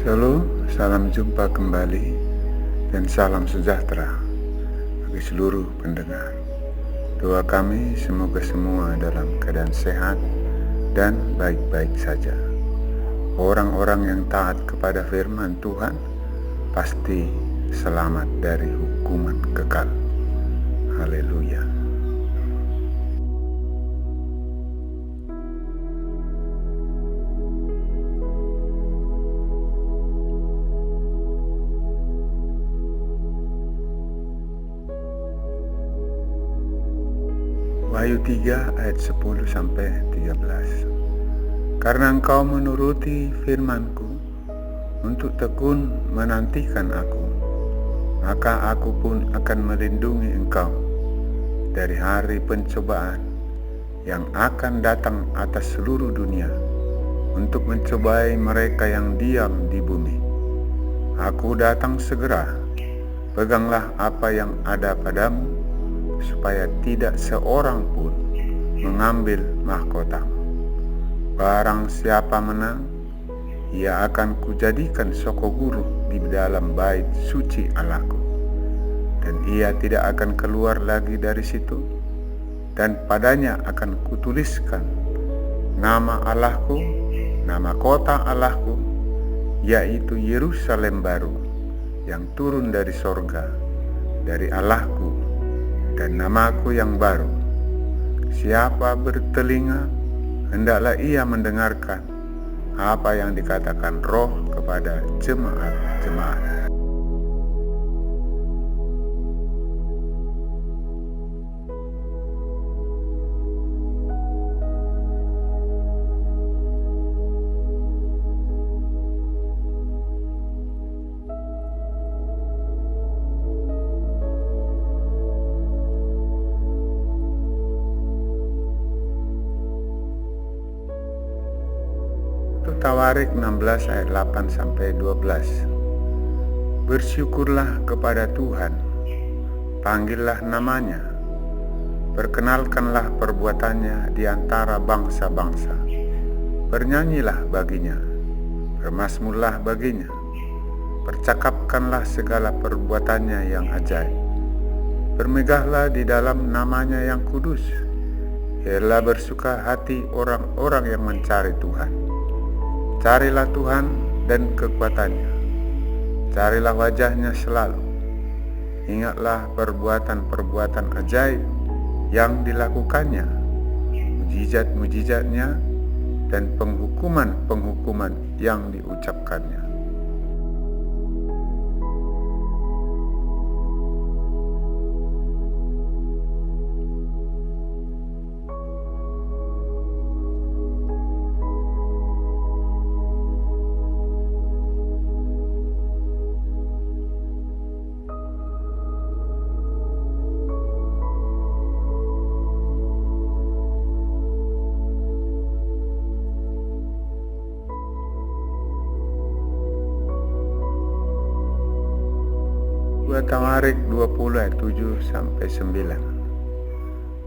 Shalom, salam jumpa kembali dan salam sejahtera bagi seluruh pendengar. Doa kami semoga semua dalam keadaan sehat dan baik-baik saja. Orang-orang yang taat kepada firman Tuhan pasti selamat dari hukuman kekal. Haleluya. Wahyu 3 ayat 10-13. Karena engkau menuruti firman-Ku untuk tekun menantikan Aku, maka Aku pun akan melindungi engkau dari hari pencobaan yang akan datang atas seluruh dunia untuk mencobai mereka yang diam di bumi. Aku datang segera, peganglah apa yang ada padamu, supaya tidak seorang pun mengambil mahkotamu. Barang siapa menang, ia akan kujadikan soko guru di dalam bait suci Allahku, dan ia tidak akan keluar lagi dari situ, dan padanya akan kutuliskan nama Allahku, nama kota Allahku, yaitu Yerusalem baru yang turun dari sorga, dari Allahku, dan namaku yang baru. Siapa bertelinga, hendaklah ia mendengarkan apa yang dikatakan Roh kepada jemaat-jemaat. Tawarik 16 ayat 8-12. Bersyukurlah kepada Tuhan, panggillah namanya, perkenalkanlah perbuatannya di antara bangsa-bangsa. Bernyanyilah baginya, bermazmurlah baginya, percakapkanlah segala perbuatannya yang ajaib. Bermegahlah di dalam namanya yang kudus. Biarlah bersuka hati orang-orang yang mencari Tuhan. Carilah Tuhan dan kekuatannya, carilah wajahnya selalu. Ingatlah perbuatan-perbuatan ajaib yang dilakukannya, mujizat-mujizatnya, dan penghukuman-penghukuman yang diucapkannya. Tawarik 20 ayat 7-9.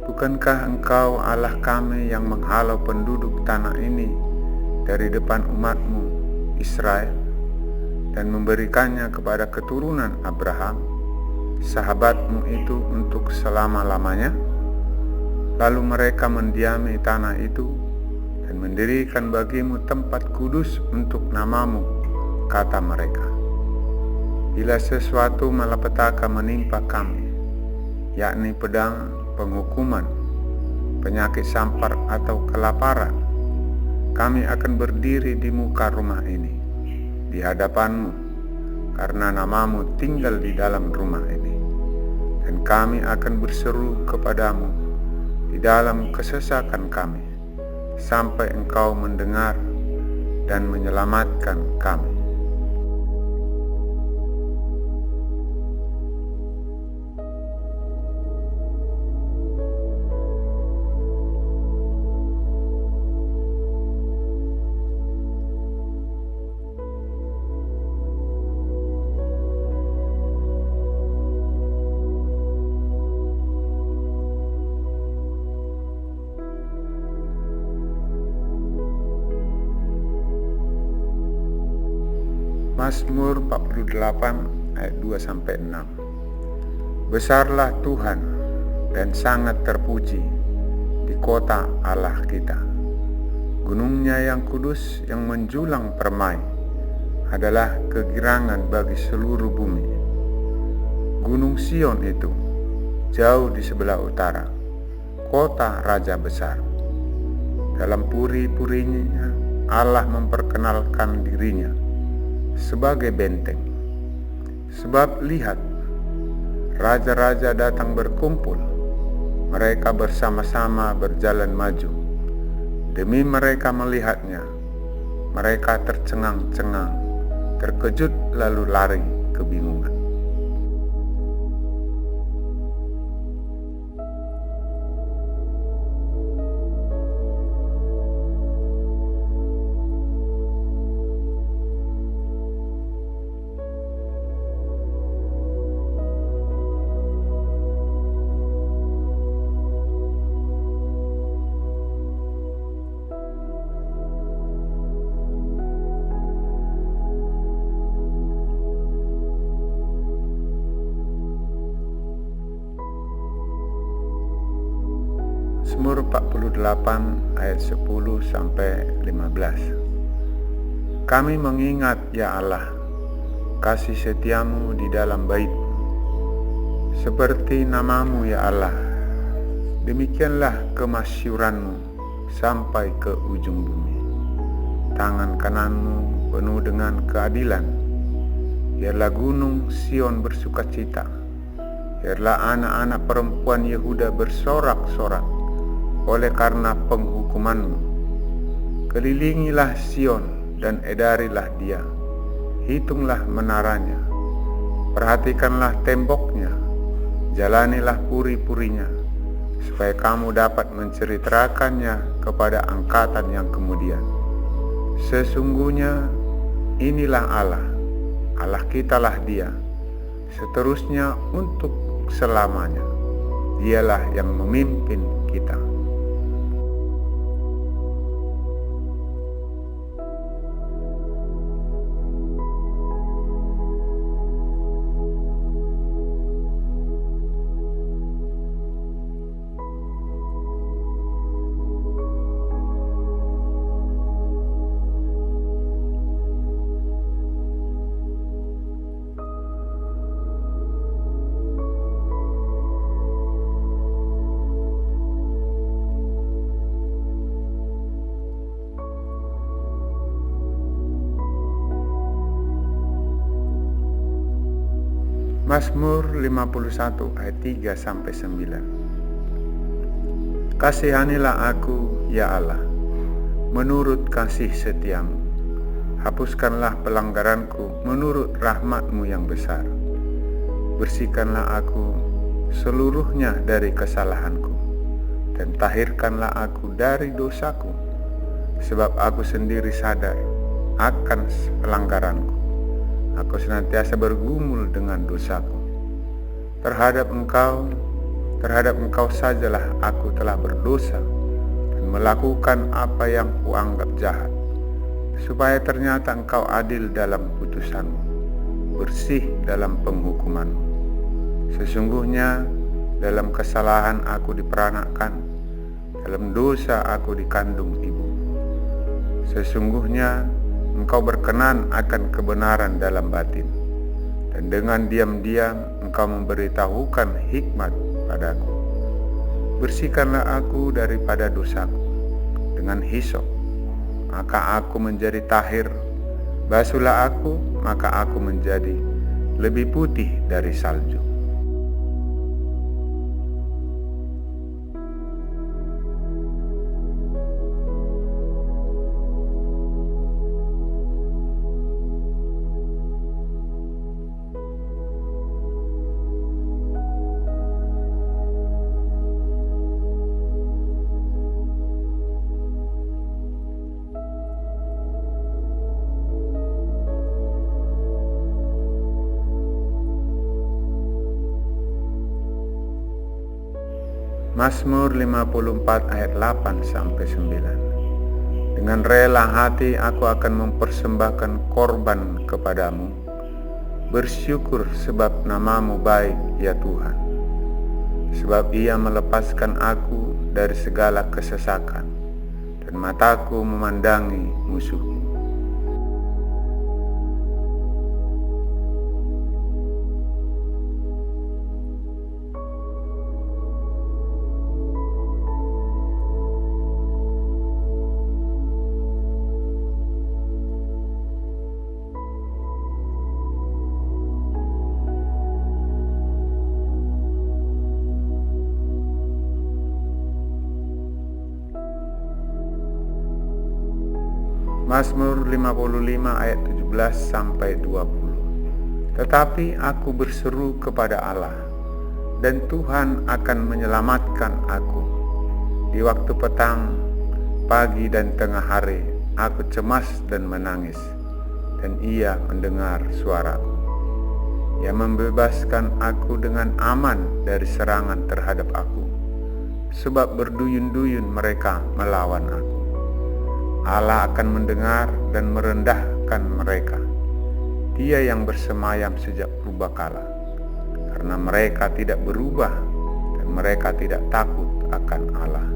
Bukankah engkau Allah kami yang menghalau penduduk tanah ini dari depan umatmu Israel dan memberikannya kepada keturunan Abraham, sahabatmu itu, untuk selama-lamanya? Lalu mereka mendiami tanah itu dan mendirikan bagimu tempat kudus untuk namamu, kata mereka. Bila sesuatu malapetaka menimpa kami, yakni pedang, penghukuman, penyakit sampar atau kelaparan, kami akan berdiri di muka rumah ini, di hadapanmu, karena namamu tinggal di dalam rumah ini. Dan kami akan berseru kepadamu di dalam kesesakan kami, sampai engkau mendengar dan menyelamatkan kami. Mazmur 48 ayat 2-6. Besarlah Tuhan dan sangat terpuji di kota Allah kita. Gunungnya yang kudus yang menjulang permai adalah kegirangan bagi seluruh bumi. Gunung Sion itu jauh di sebelah utara, kota Raja besar. Dalam puri-purinya Allah memperkenalkan dirinya sebagai benteng. Sebab lihat, raja-raja datang berkumpul, mereka bersama-sama berjalan maju. Demi mereka melihatnya, mereka tercengang-cengang, terkejut lalu lari kebingungan. Mazmur 48 ayat 10-15. Kami mengingat, ya Allah, kasih setiamu di dalam bait-Mu. Seperti namamu, ya Allah, demikianlah kemasyuran-Mu sampai ke ujung bumi. Tangan kananmu penuh dengan keadilan. Biarlah gunung Sion bersukacita. Biarlah anak-anak perempuan Yehuda bersorak-sorak oleh karena penghukuman-Mu. Kelilingilah Sion dan edarilah dia. Hitunglah menaranya. Perhatikanlah temboknya. Jalanilah puri-purinya, supaya kamu dapat menceritakannya kepada angkatan yang kemudian. Sesungguhnya inilah Allah, Allah kitalah dia, seterusnya untuk selamanya. Dialah yang memimpin kita. Mazmur 51 ayat 3-9. Kasihanilah aku, ya Allah, menurut kasih setiamu. Hapuskanlah pelanggaranku menurut rahmat-Mu yang besar. Bersihkanlah aku seluruhnya dari kesalahanku, dan tahirkanlah aku dari dosaku. Sebab aku sendiri sadar akan pelanggaranku. Aku senantiasa bergumul dengan dosaku. Terhadap Engkau sajalah aku telah berdosa dan melakukan apa yang kuanggap jahat, supaya ternyata Engkau adil dalam putusan-Mu, bersih dalam penghukuman-Mu. Sesungguhnya dalam kesalahan aku diperanakkan, dalam dosa aku dikandung ibu. Sesungguhnya Engkau berkenan akan kebenaran dalam batin, dan dengan diam-diam Engkau memberitahukan hikmat padaku. Bersihkanlah aku daripada dosaku dengan hisop, maka aku menjadi tahir. Basuhlah aku, maka aku menjadi lebih putih dari salju. Mazmur 54 ayat 8-9. Dengan rela hati aku akan mempersembahkan korban kepadamu, bersyukur sebab namamu baik ya Tuhan. Sebab ia melepaskan aku dari segala kesesakan, dan mataku memandangi musuhku. Mazmur 55 ayat 17 sampai 20. Tetapi aku berseru kepada Allah, dan Tuhan akan menyelamatkan aku. Di waktu petang, pagi dan tengah hari, aku cemas dan menangis, dan Ia mendengar suaraku. Ia membebaskan aku dengan aman dari serangan terhadap aku, sebab berduyun-duyun mereka melawan aku. Allah akan mendengar dan merendahkan mereka, Dia yang bersemayam sejak purbakala, karena mereka tidak berubah dan mereka tidak takut akan Allah.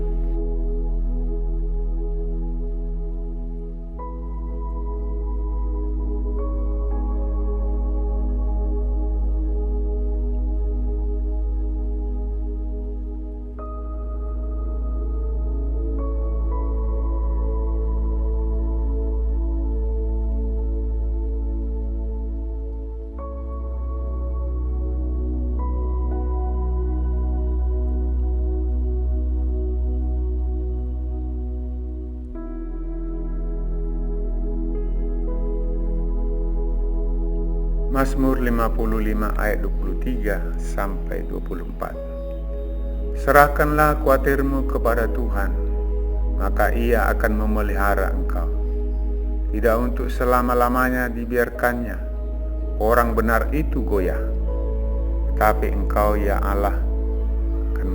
Mazmur 55 ayat 23 sampai 24. Serahkanlah khawatirmu kepada Tuhan, maka Ia akan memelihara engkau. Tidak untuk selama-lamanya dibiarkannya orang benar itu goyah. Tetapi engkau ya Allah akan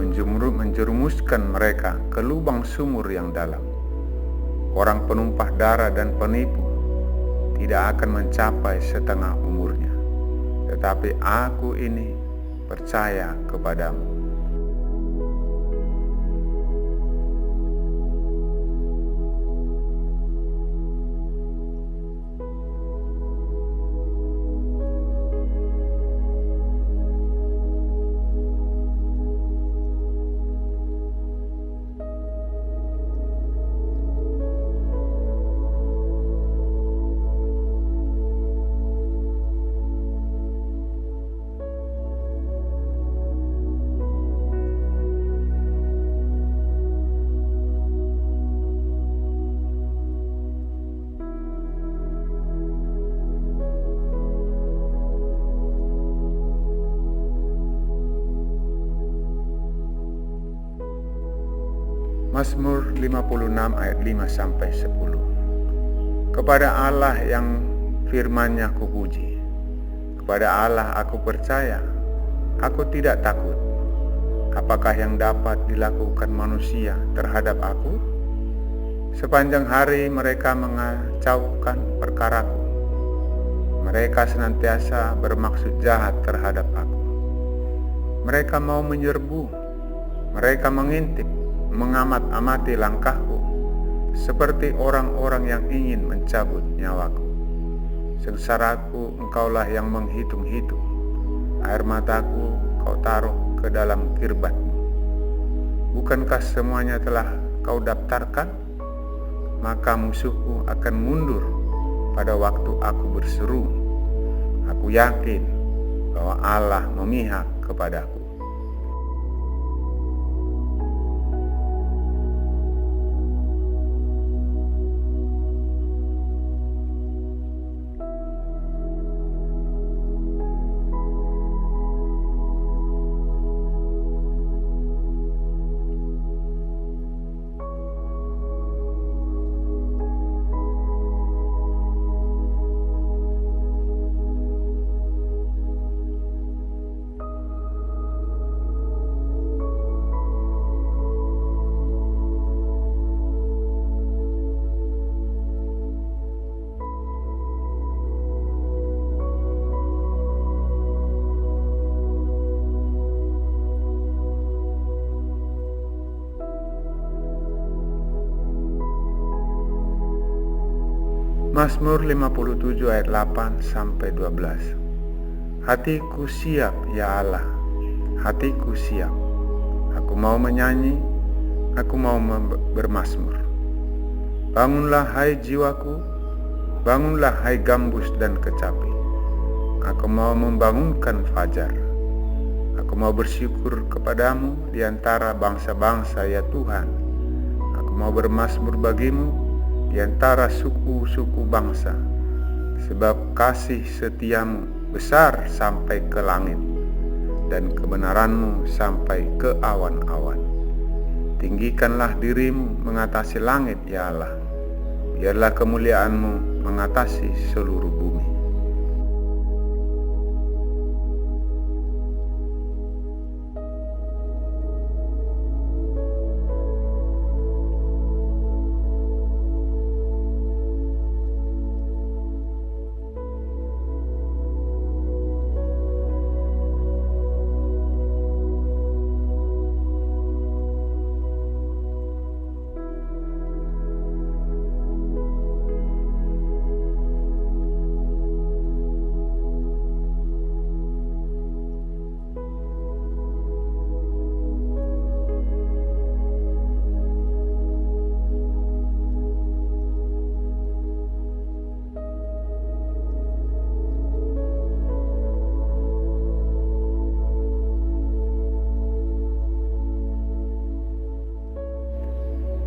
menjerumuskan mereka ke lubang sumur yang dalam. Orang penumpah darah dan penipu tidak akan mencapai setengah umurnya. Tetapi aku ini percaya kepadamu. Mazmur 56 ayat 5 sampai 10. Kepada Allah yang firman-Nya kupuji, kepada Allah aku percaya, aku tidak takut. Apakah yang dapat dilakukan manusia terhadap aku? Sepanjang hari mereka mengacaukan perkaraku. Mereka senantiasa bermaksud jahat terhadap aku. Mereka mau menyerbu, mereka mengintip, mengamat-amati langkahku, seperti orang-orang yang ingin mencabut nyawaku. Sengsaraku engkaulah yang menghitung-hitung, air mataku kau taruh ke dalam kirbatmu. Bukankah semuanya telah kau daftarkan? Maka musuhku akan mundur pada waktu aku berseru. Aku yakin bahwa Allah memihak kepadaku. Mazmur 57 ayat 8 sampai 12. Hatiku siap ya Allah, hatiku siap. Aku mau menyanyi, aku mau bermazmur. Bangunlah hai jiwaku, bangunlah hai gambus dan kecapi. Aku mau membangunkan fajar. Aku mau bersyukur kepadamu di antara bangsa-bangsa ya Tuhan. Aku mau bermazmur bagimu di antara suku-suku bangsa. Sebab kasih setiamu besar sampai ke langit, dan kebenaranmu sampai ke awan-awan. Tinggikanlah dirimu mengatasi langit ya Allah, biarlah kemuliaanmu mengatasi seluruh bumi.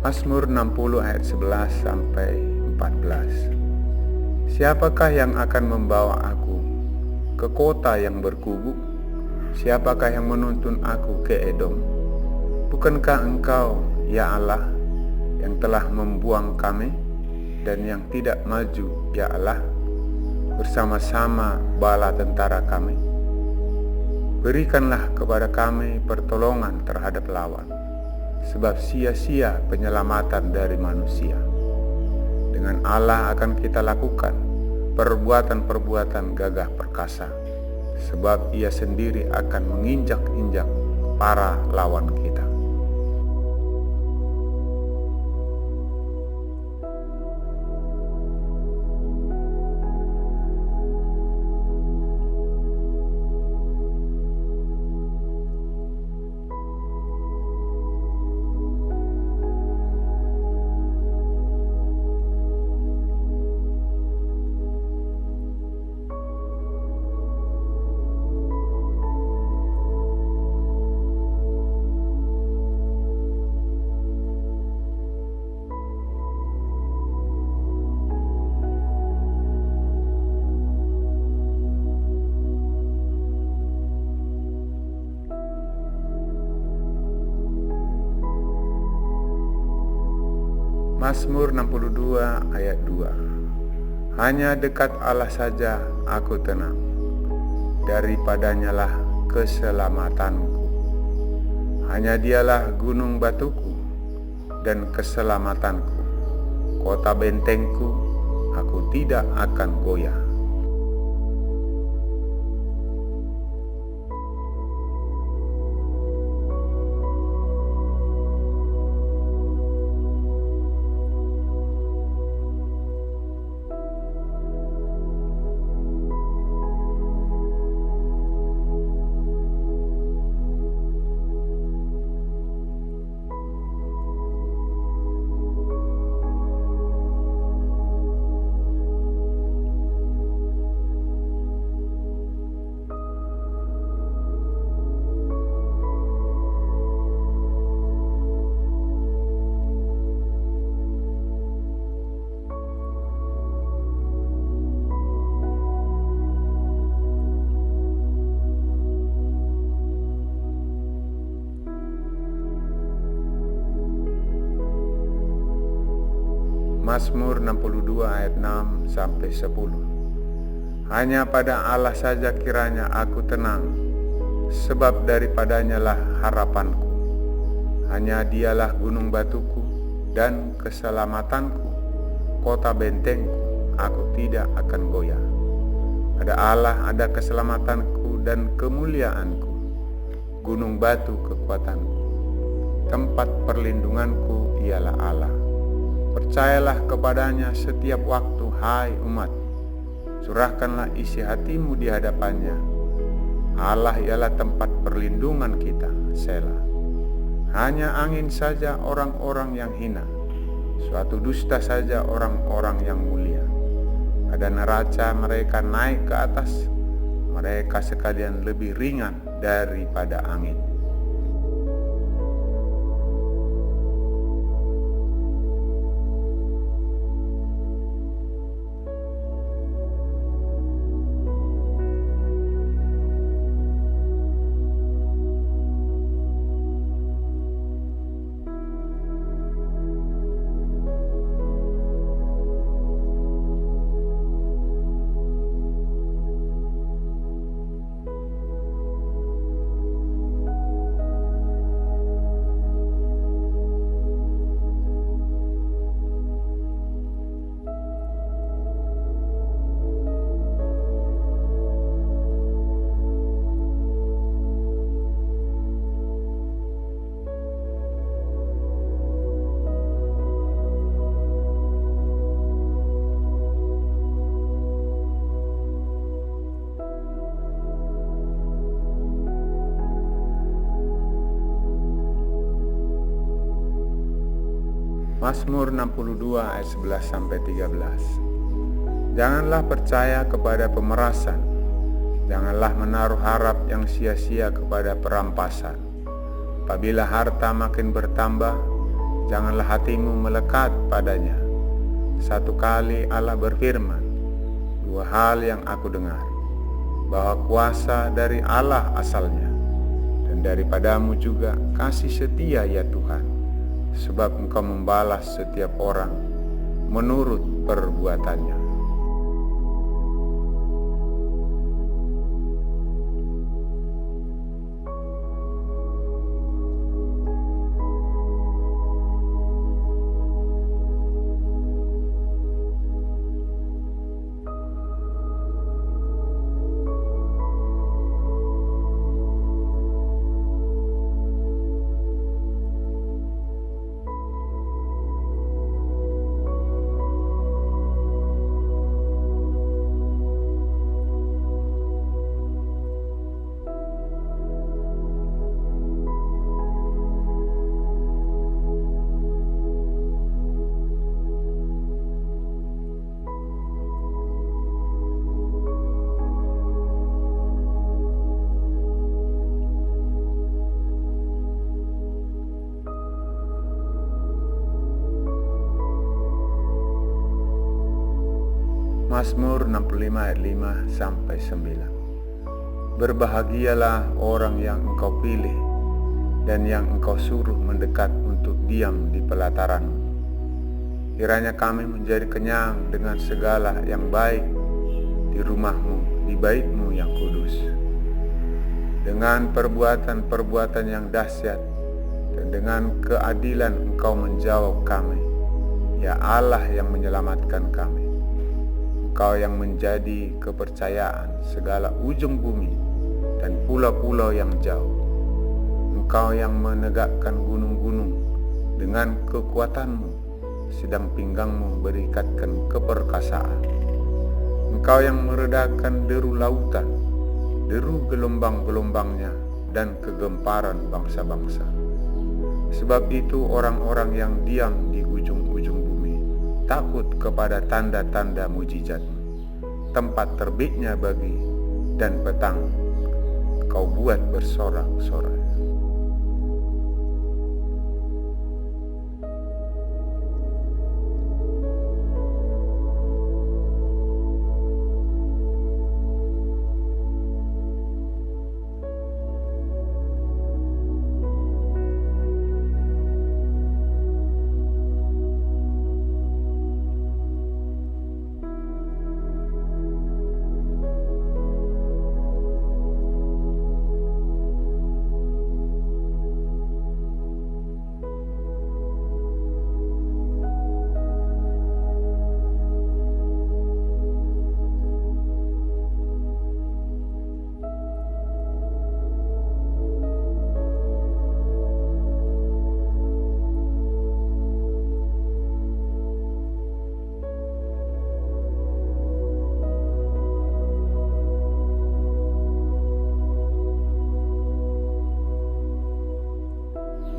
Mazmur 60 ayat 11 sampai 14. Siapakah yang akan membawa aku ke kota yang berkubu? Siapakah yang menuntun aku ke Edom? Bukankah Engkau, ya Allah, yang telah membuang kami, dan yang tidak maju, ya Allah, bersama-sama bala tentara kami? Berikanlah kepada kami pertolongan terhadap lawan, sebab sia-sia penyelamatan dari manusia. Dengan Allah akan kita lakukan perbuatan-perbuatan gagah perkasa, sebab Ia sendiri akan menginjak-injak para lawan kita. Mazmur 62 ayat 2. Hanya dekat Allah saja aku tenang, daripadanyalah keselamatanku. Hanya Dialah gunung batuku dan keselamatanku, kota bentengku, aku tidak akan goyah. Mazmur 62 ayat 6 sampai 10. Hanya pada Allah saja kiranya aku tenang, sebab daripadanyalah harapanku. Hanya Dialah gunung batuku dan keselamatanku, kota bentengku, aku tidak akan goyah. Pada Allah ada keselamatanku dan kemuliaanku, gunung batu kekuatanku, tempat perlindunganku ialah Allah. Percayalah kepadanya setiap waktu hai umat, curahkanlah isi hatimu di hadapannya. Allah ialah tempat perlindungan kita, Selah. Hanya angin saja orang-orang yang hina, suatu dusta saja orang-orang yang mulia. Pada neraca mereka naik ke atas, mereka sekalian lebih ringan daripada angin. Mazmur 62 ayat 11-13. Janganlah percaya kepada pemerasan, janganlah menaruh harap yang sia-sia kepada perampasan. Apabila harta makin bertambah, janganlah hatimu melekat padanya. Satu kali Allah berfirman, dua hal yang aku dengar, bahwa kuasa dari Allah asalnya, dan daripadamu juga kasih setia ya Tuhan, sebab Engkau membalas setiap orang menurut perbuatannya. Mazmur 65 ayat 5-9. Berbahagialah orang yang Engkau pilih dan yang Engkau suruh mendekat untuk diam di pelataran-Mu. Kiranya kami menjadi kenyang dengan segala yang baik di rumah-Mu, di bait-Mu yang kudus. Dengan perbuatan-perbuatan yang dahsyat dan dengan keadilan Engkau menjawab kami, ya Allah yang menyelamatkan kami. Engkau yang menjadi kepercayaan segala ujung bumi dan pulau-pulau yang jauh. Engkau yang menegakkan gunung-gunung dengan kekuatan-Mu, sedang pinggang-Mu berikatkan keperkasaan. Engkau yang meredakan deru lautan, deru gelombang-gelombangnya, dan kegemparan bangsa-bangsa. Sebab itu orang-orang yang diam di ujung-ujung bumi takut kepada tanda-tanda mujizat-Mu. Tempat terbitnya pagi dan petang Kau buat bersorak-sorai.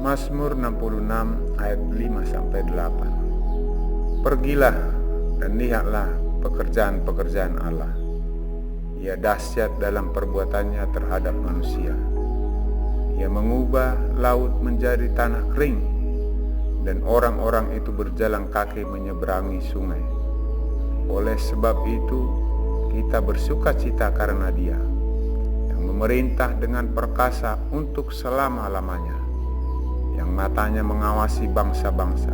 Mazmur 66 ayat 5-8. Pergilah dan lihatlah pekerjaan-pekerjaan Allah. Ia dahsyat dalam perbuatannya terhadap manusia. Ia mengubah laut menjadi tanah kering, dan orang-orang itu berjalan kaki menyeberangi sungai. Oleh sebab itu, kita bersuka cita karena Dia, yang memerintah dengan perkasa untuk selama-lamanya, yang matanya mengawasi bangsa-bangsa.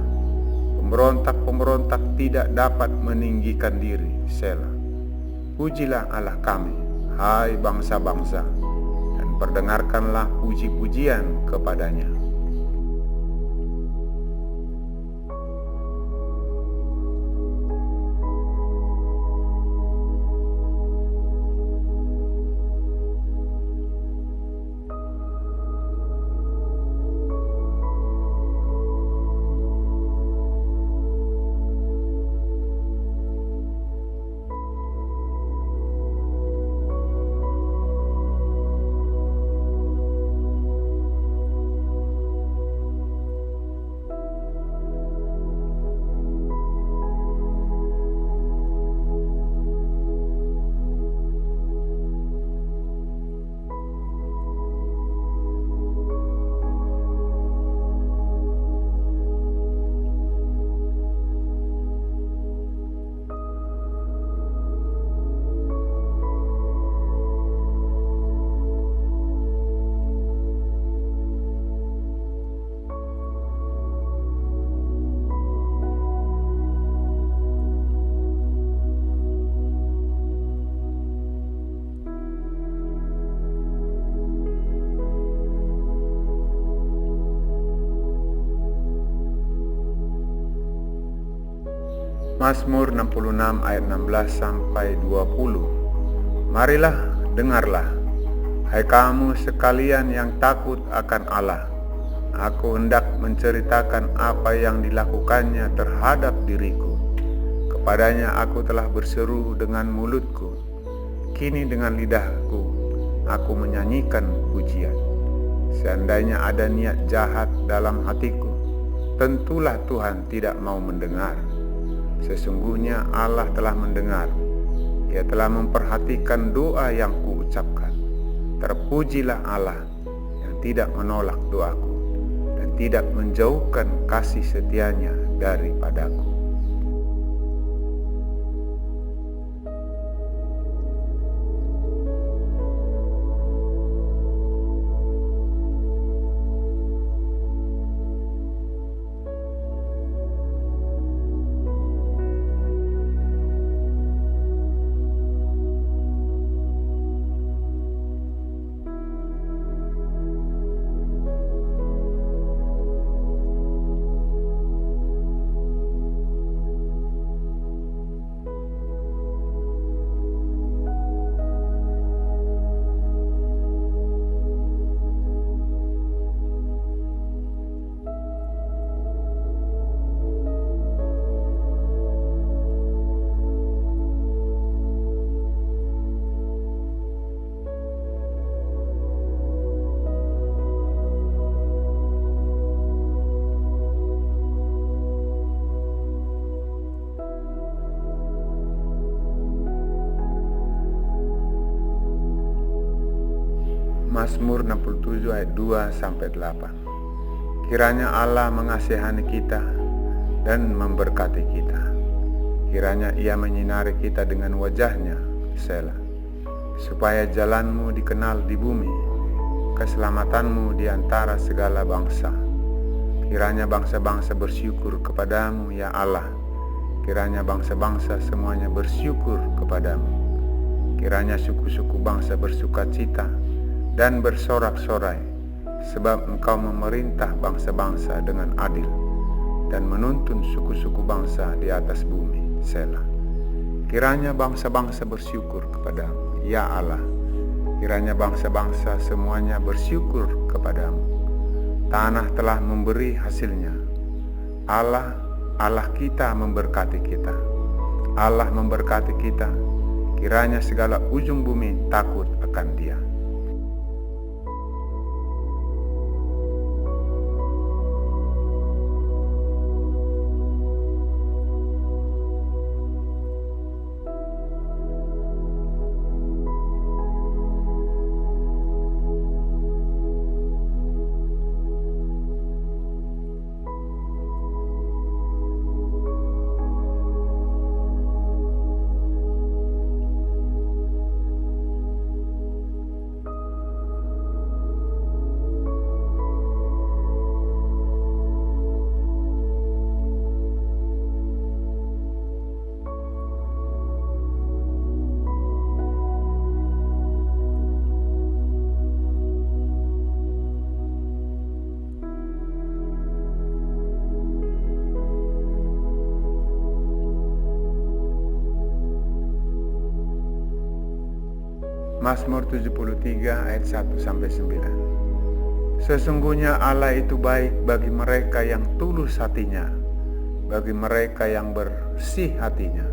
Pemberontak-pemberontak tidak dapat meninggikan diri. Selah. Pujilah Allah kami, hai bangsa-bangsa, dan perdengarkanlah puji-pujian kepadanya. Mazmur 66 ayat 16-20. Marilah, dengarlah, hai kamu sekalian yang takut akan Allah. Aku hendak menceritakan apa yang dilakukannya terhadap diriku. Kepadanya aku telah berseru dengan mulutku. Kini dengan lidahku aku menyanyikan pujian. Seandainya ada niat jahat dalam hatiku, tentulah Tuhan tidak mau mendengar. Sesungguhnya Allah telah mendengar. Ia telah memperhatikan doa yang kuucapkan. Terpujilah Allah yang tidak menolak doaku dan tidak menjauhkan kasih setianya daripadaku. Mazmur 67 ayat 2-8. Kiranya Allah mengasihani kita dan memberkati kita. Kiranya Ia menyinari kita dengan wajah-Nya, Selah. Supaya jalanmu dikenal di bumi, keselamatanmu di antara segala bangsa. Kiranya bangsa-bangsa bersyukur kepadamu, ya Allah. Kiranya bangsa-bangsa semuanya bersyukur kepadamu. Kiranya suku-suku bangsa bersukacita dan bersorak-sorai, sebab Engkau memerintah bangsa-bangsa dengan adil dan menuntun suku-suku bangsa di atas bumi. Selah. Kiranya bangsa-bangsa bersyukur kepadamu, ya Allah. Kiranya bangsa-bangsa semuanya bersyukur kepadamu. Tanah telah memberi hasilnya. Allah kita memberkati kita. Allah memberkati kita. Kiranya segala ujung bumi takut akan Dia. Mazmur 73 ayat 1-9. Sesungguhnya Allah itu baik bagi mereka yang tulus hatinya, bagi mereka yang bersih hatinya.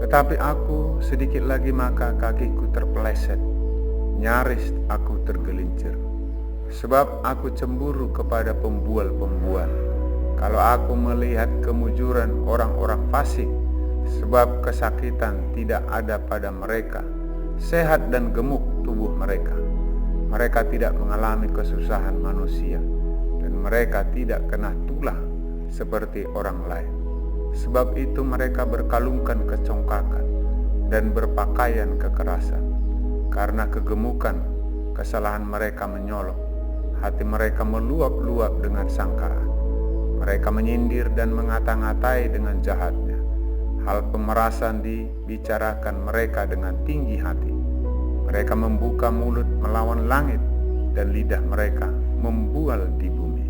Tetapi aku sedikit lagi maka kakiku terpeleset, nyaris aku tergelincir. Sebab aku cemburu kepada pembual-pembual, kalau aku melihat kemujuran orang-orang fasik, sebab kesakitan tidak ada pada mereka, sehat dan gemuk tubuh mereka. Mereka tidak mengalami kesusahan manusia, dan mereka tidak kena tulah seperti orang lain. Sebab itu mereka berkalungkan kecongkakan dan berpakaian kekerasan. Karena kegemukan, kesalahan mereka menyolok, hati mereka meluap-luap dengan sangkaan. Mereka menyindir dan mengata-ngatai dengan jahatnya. Hal pemerasan dibicarakan mereka dengan tinggi hati. Mereka membuka mulut melawan langit, dan lidah mereka membual di bumi.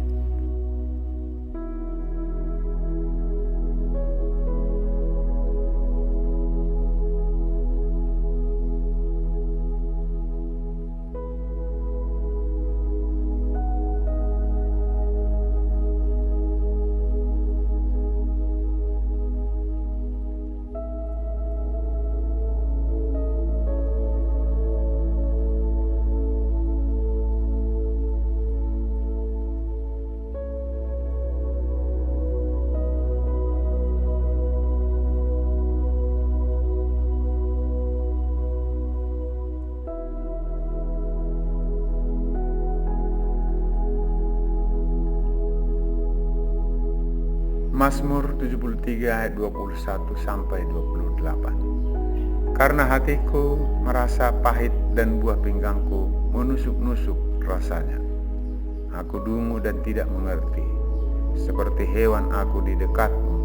Mazmur 73 ayat 21-28. Karena hatiku merasa pahit dan buah pinggangku menusuk-nusuk rasanya. Aku dungu dan tidak mengerti, seperti hewan aku di dekatmu,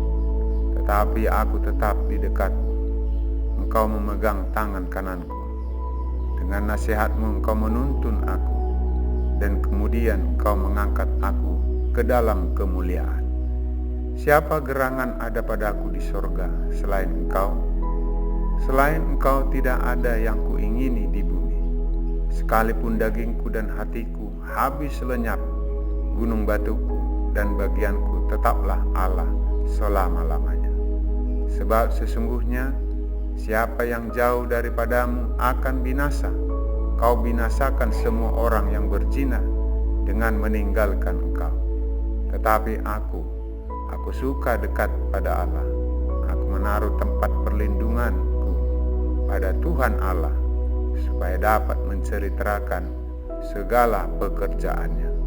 tetapi aku tetap di dekatmu. Engkau memegang tangan kananku. Dengan nasihatmu engkau menuntun aku, dan kemudian engkau mengangkat aku ke dalam kemuliaan. Siapa gerangan ada padaku di sorga selain engkau? Selain engkau tidak ada yang kuingini di bumi. Sekalipun dagingku dan hatiku habis lenyap, gunung batuku dan bagianku tetaplah Allah selama-lamanya. Sebab sesungguhnya siapa yang jauh daripadamu akan binasa. Kau binasakan semua orang yang berzina dengan meninggalkan engkau. Tetapi aku suka dekat pada Allah. Aku menaruh tempat perlindunganku pada Tuhan Allah, supaya dapat menceritakan segala pekerjaannya.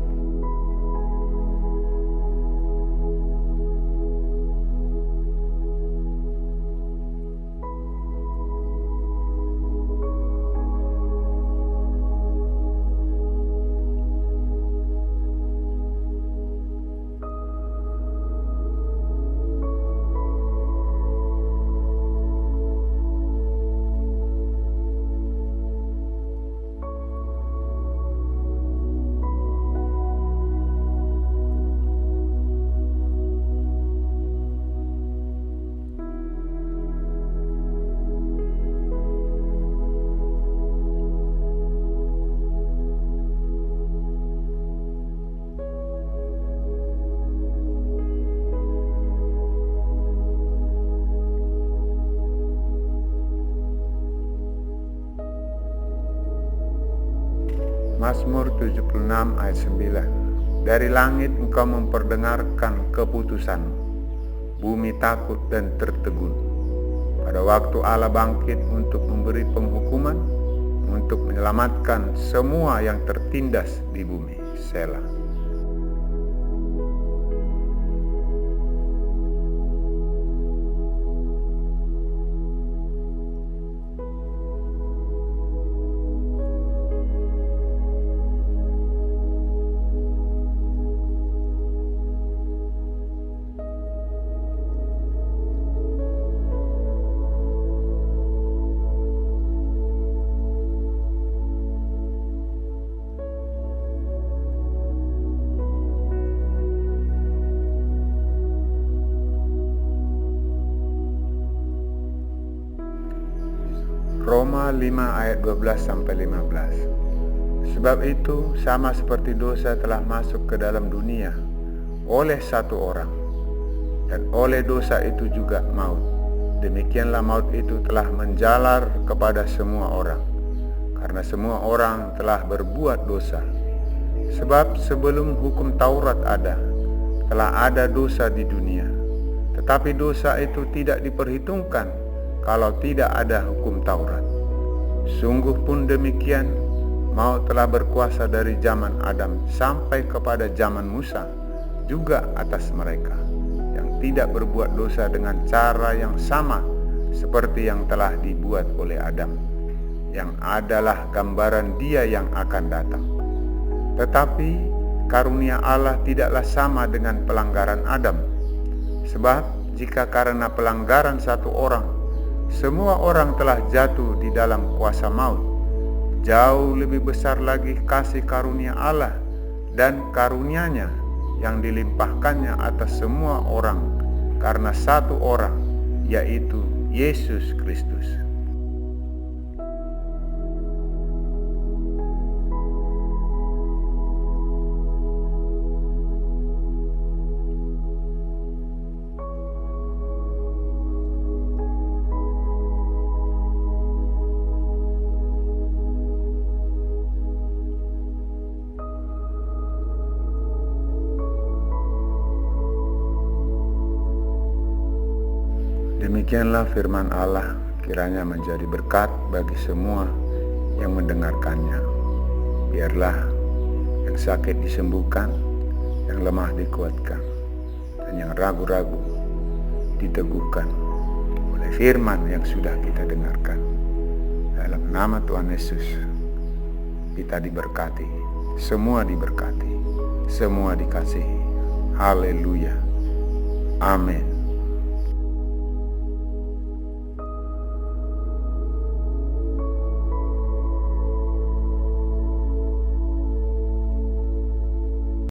Mazmur 76 ayat 9. Dari langit engkau memperdengarkan keputusanmu, bumi takut dan tertegun. Pada waktu Allah bangkit untuk memberi penghukuman, untuk menyelamatkan semua yang tertindas di bumi. Selah. Roma 5 ayat 12-15. Sebab itu sama seperti dosa telah masuk ke dalam dunia oleh satu orang, dan oleh dosa itu juga maut. Demikianlah maut itu telah menjalar kepada semua orang, karena semua orang telah berbuat dosa. Sebab sebelum hukum Taurat ada, telah ada dosa di dunia. Tetapi dosa itu tidak diperhitungkan kalau tidak ada hukum Taurat. Sungguh pun demikian, maut telah berkuasa dari zaman Adam sampai kepada zaman Musa juga atas mereka yang tidak berbuat dosa dengan cara yang sama seperti yang telah dibuat oleh Adam, yang adalah gambaran Dia yang akan datang. Tetapi karunia Allah tidaklah sama dengan pelanggaran Adam. Sebab jika karena pelanggaran satu orang semua orang telah jatuh di dalam kuasa maut, jauh lebih besar lagi kasih karunia Allah dan karunia-Nya yang dilimpahkannya atas semua orang karena satu orang, yaitu Yesus Kristus. Demikianlah firman Allah, kiranya menjadi berkat bagi semua yang mendengarkannya. Biarlah yang sakit disembuhkan, yang lemah dikuatkan, dan yang ragu-ragu diteguhkan oleh firman yang sudah kita dengarkan. Dalam nama Tuhan Yesus, kita diberkati, semua diberkati, semua dikasihi. Haleluya. Amin.